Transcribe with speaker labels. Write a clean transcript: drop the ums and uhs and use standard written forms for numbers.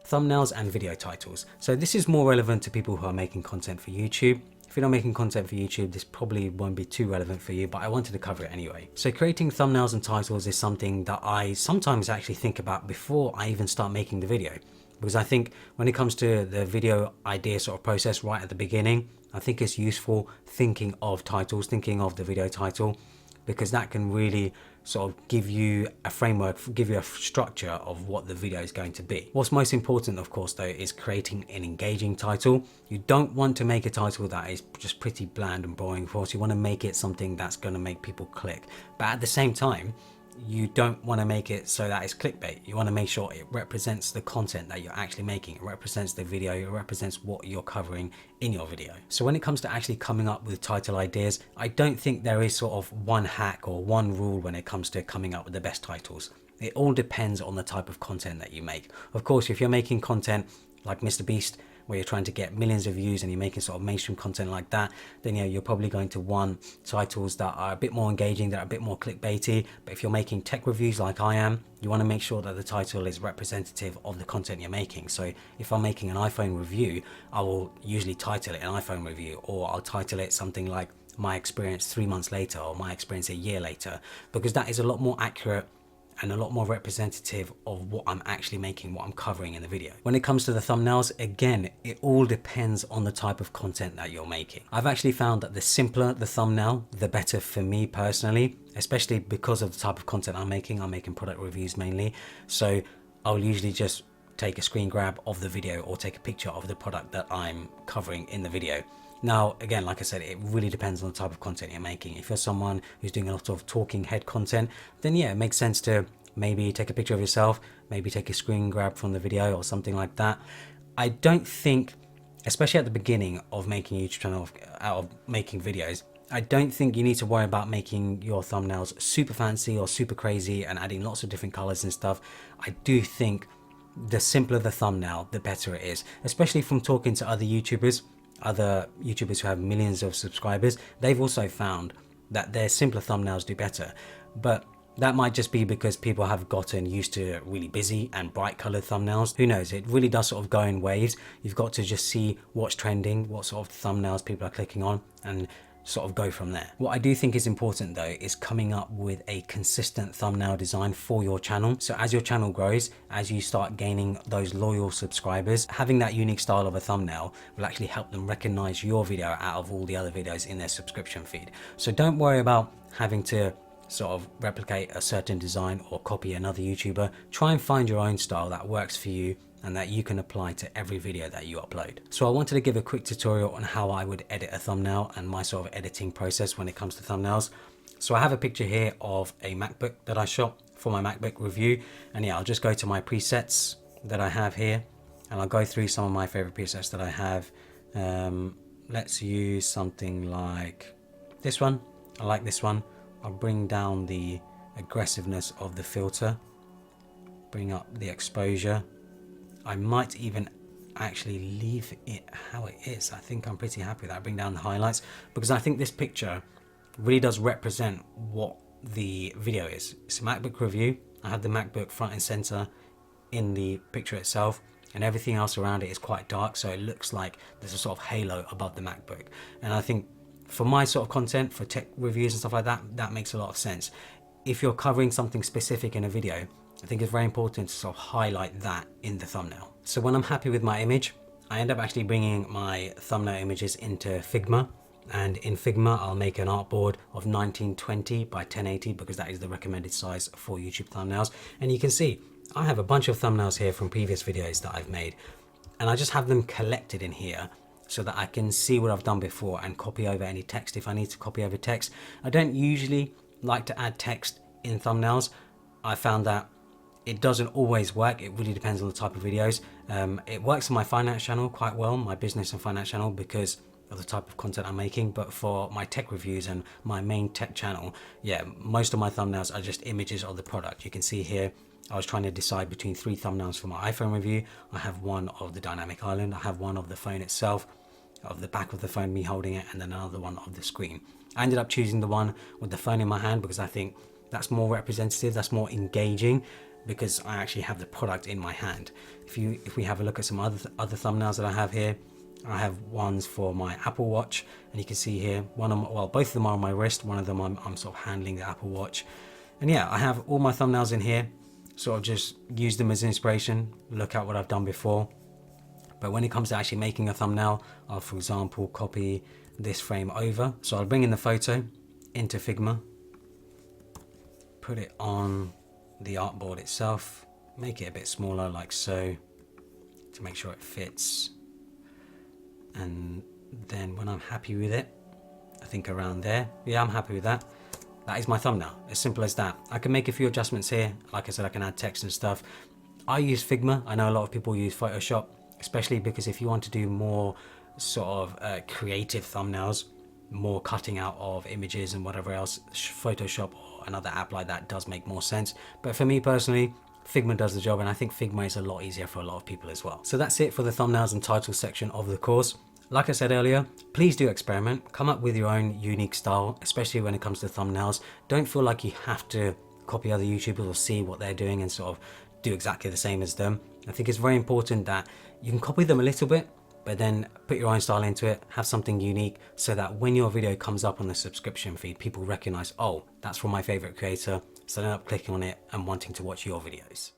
Speaker 1: thumbnails and video titles. So this is more relevant to people who are making content for YouTube. If you're not making content for YouTube, this probably won't be too relevant for you, but I wanted to cover it anyway. So creating thumbnails and titles is something that I sometimes actually think about before I even start making the video. Because I think when it comes to the video idea sort of process right at the beginning, I think it's useful thinking of titles, thinking of the video title, because that can really sort of give you a framework, give you a structure of what the video is going to be. What's most important, of course, though, is creating an engaging title. You don't want to make a title that is just pretty bland and boring. Of course, you want to make it something that's going to make people click. But at the same time, you don't want to make it so that it's clickbait. You want to make sure it represents the content that you're actually making. It represents the video, it represents what you're covering in your video. So when it comes to actually coming up with title ideas, I don't think there is sort of one hack or one rule when it comes to coming up with the best titles. It all depends on the type of content that you make. Of course, if you're making content like MrBeast, where you're trying to get millions of views and you're making sort of mainstream content like that, then yeah, you're probably going to want titles that are a bit more engaging, that are a bit more clickbaity. But if you're making tech reviews like I am, you want to make sure that the title is representative of the content you're making. So if I'm making an iPhone review, I will usually title it an iPhone review, or I'll title it something like my experience 3 months later, or my experience a year later, because that is a lot more accurate and a lot more representative of what I'm actually making, what I'm covering in the video. When it comes to the thumbnails, again, it all depends on the type of content that you're making. I've actually found that the simpler the thumbnail, the better for me personally, especially because of the type of content I'm making. I'm making product reviews mainly. So I'll usually just take a screen grab of the video or take a picture of the product that I'm covering in the video. Now, again, like I said, it really depends on the type of content you're making. If you're someone who's doing a lot of talking head content, then yeah, it makes sense to maybe take a picture of yourself, maybe take a screen grab from the video or something like that. I don't think, especially at the beginning of making a YouTube channel, out of making videos, I don't think you need to worry about making your thumbnails super fancy or super crazy and adding lots of different colors and stuff. I do think the simpler the thumbnail, the better it is, especially from talking to other YouTubers who have millions of subscribers. They've also found that their simpler thumbnails do better, but that might just be because people have gotten used to really busy and bright colored thumbnails. Who knows? It really does sort of go in waves. You've got to just see what's trending, what sort of thumbnails people are clicking on, and sort of go from there. What I do think is important though is coming up with a consistent thumbnail design for your channel. So as your channel grows, as you start gaining those loyal subscribers, having that unique style of a thumbnail will actually help them recognize your video out of all the other videos in their subscription feed. So don't worry about having to sort of replicate a certain design or copy another YouTuber. Try and find your own style that works for you and that you can apply to every video that you upload. So I wanted to give a quick tutorial on how I would edit a thumbnail and my sort of editing process when it comes to thumbnails. So I have a picture here of a MacBook that I shot for my MacBook review, and yeah, I'll just go to my presets that I have here and I'll go through some of my favorite presets that I have. Let's use something like this one. I like this one. I'll bring down the aggressiveness of the filter, bring up the exposure. I might even actually leave it how it is. I think I'm pretty happy with that. I bring down the highlights because I think this picture really does represent what the video is. It's a MacBook review. I have the MacBook front and center in the picture itself, and everything else around it is quite dark, so it looks like there's a sort of halo above the MacBook. And I think for my sort of content, for tech reviews and stuff like that, that makes a lot of sense. If you're covering something specific in a video, I think it's very important to sort of highlight that in the thumbnail. So when I'm happy with my image, I end up actually bringing my thumbnail images into Figma. And in Figma, I'll make an artboard of 1920 by 1080 because that is the recommended size for YouTube thumbnails. And you can see I have a bunch of thumbnails here from previous videos that I've made, and I just have them collected in here so that I can see what I've done before and copy over any text if I need to copy over text. I don't usually like to add text in thumbnails. I found that it doesn't always work. It really depends on the type of videos. It works on my finance channel quite well, my business and finance channel, because of the type of content I'm making. But for my tech reviews and my main tech channel, yeah, most of my thumbnails are just images of the product. You can see here, I was trying to decide between 3 thumbnails for my iPhone review. I have one of the dynamic island, I have one of the phone itself, of the back of the phone, me holding it, and then another one of the screen. I ended up choosing the one with the phone in my hand because I think that's more representative, that's more engaging. because I actually have the product in my hand. If we have a look at some other thumbnails that I have here, I have ones for my Apple Watch, and you can see here both of them are on my wrist. One of them I'm sort of handling the Apple Watch, and yeah, I have all my thumbnails in here. Sort of just use them as inspiration, look at what I've done before. But when it comes to actually making a thumbnail, I'll, for example, copy this frame over. So I'll bring in the photo into Figma, put it on the artboard itself, make it a bit smaller like so, to make sure it fits. And then when I'm happy with it, I think around there, yeah, I'm happy with that. That is my thumbnail, as simple as that. I can make a few adjustments here. Like I said, I can add text and stuff. I use Figma. I know a lot of people use Photoshop, especially because if you want to do more sort of creative thumbnails, more cutting out of images and whatever else, Photoshop or another app like that does make more sense. But for me personally, Figma does the job, and I think Figma is a lot easier for a lot of people as well. So that's it for the thumbnails and titles section of the course. Like I said earlier, please do experiment, come up with your own unique style, especially when it comes to thumbnails. Don't feel like you have to copy other YouTubers or see what they're doing and sort of do exactly the same as them. I think it's very important that you can copy them a little bit, but then put your own style into it, have something unique, so that when your video comes up on the subscription feed, people recognize, oh, that's from my favorite creator, so they end up clicking on it and wanting to watch your videos.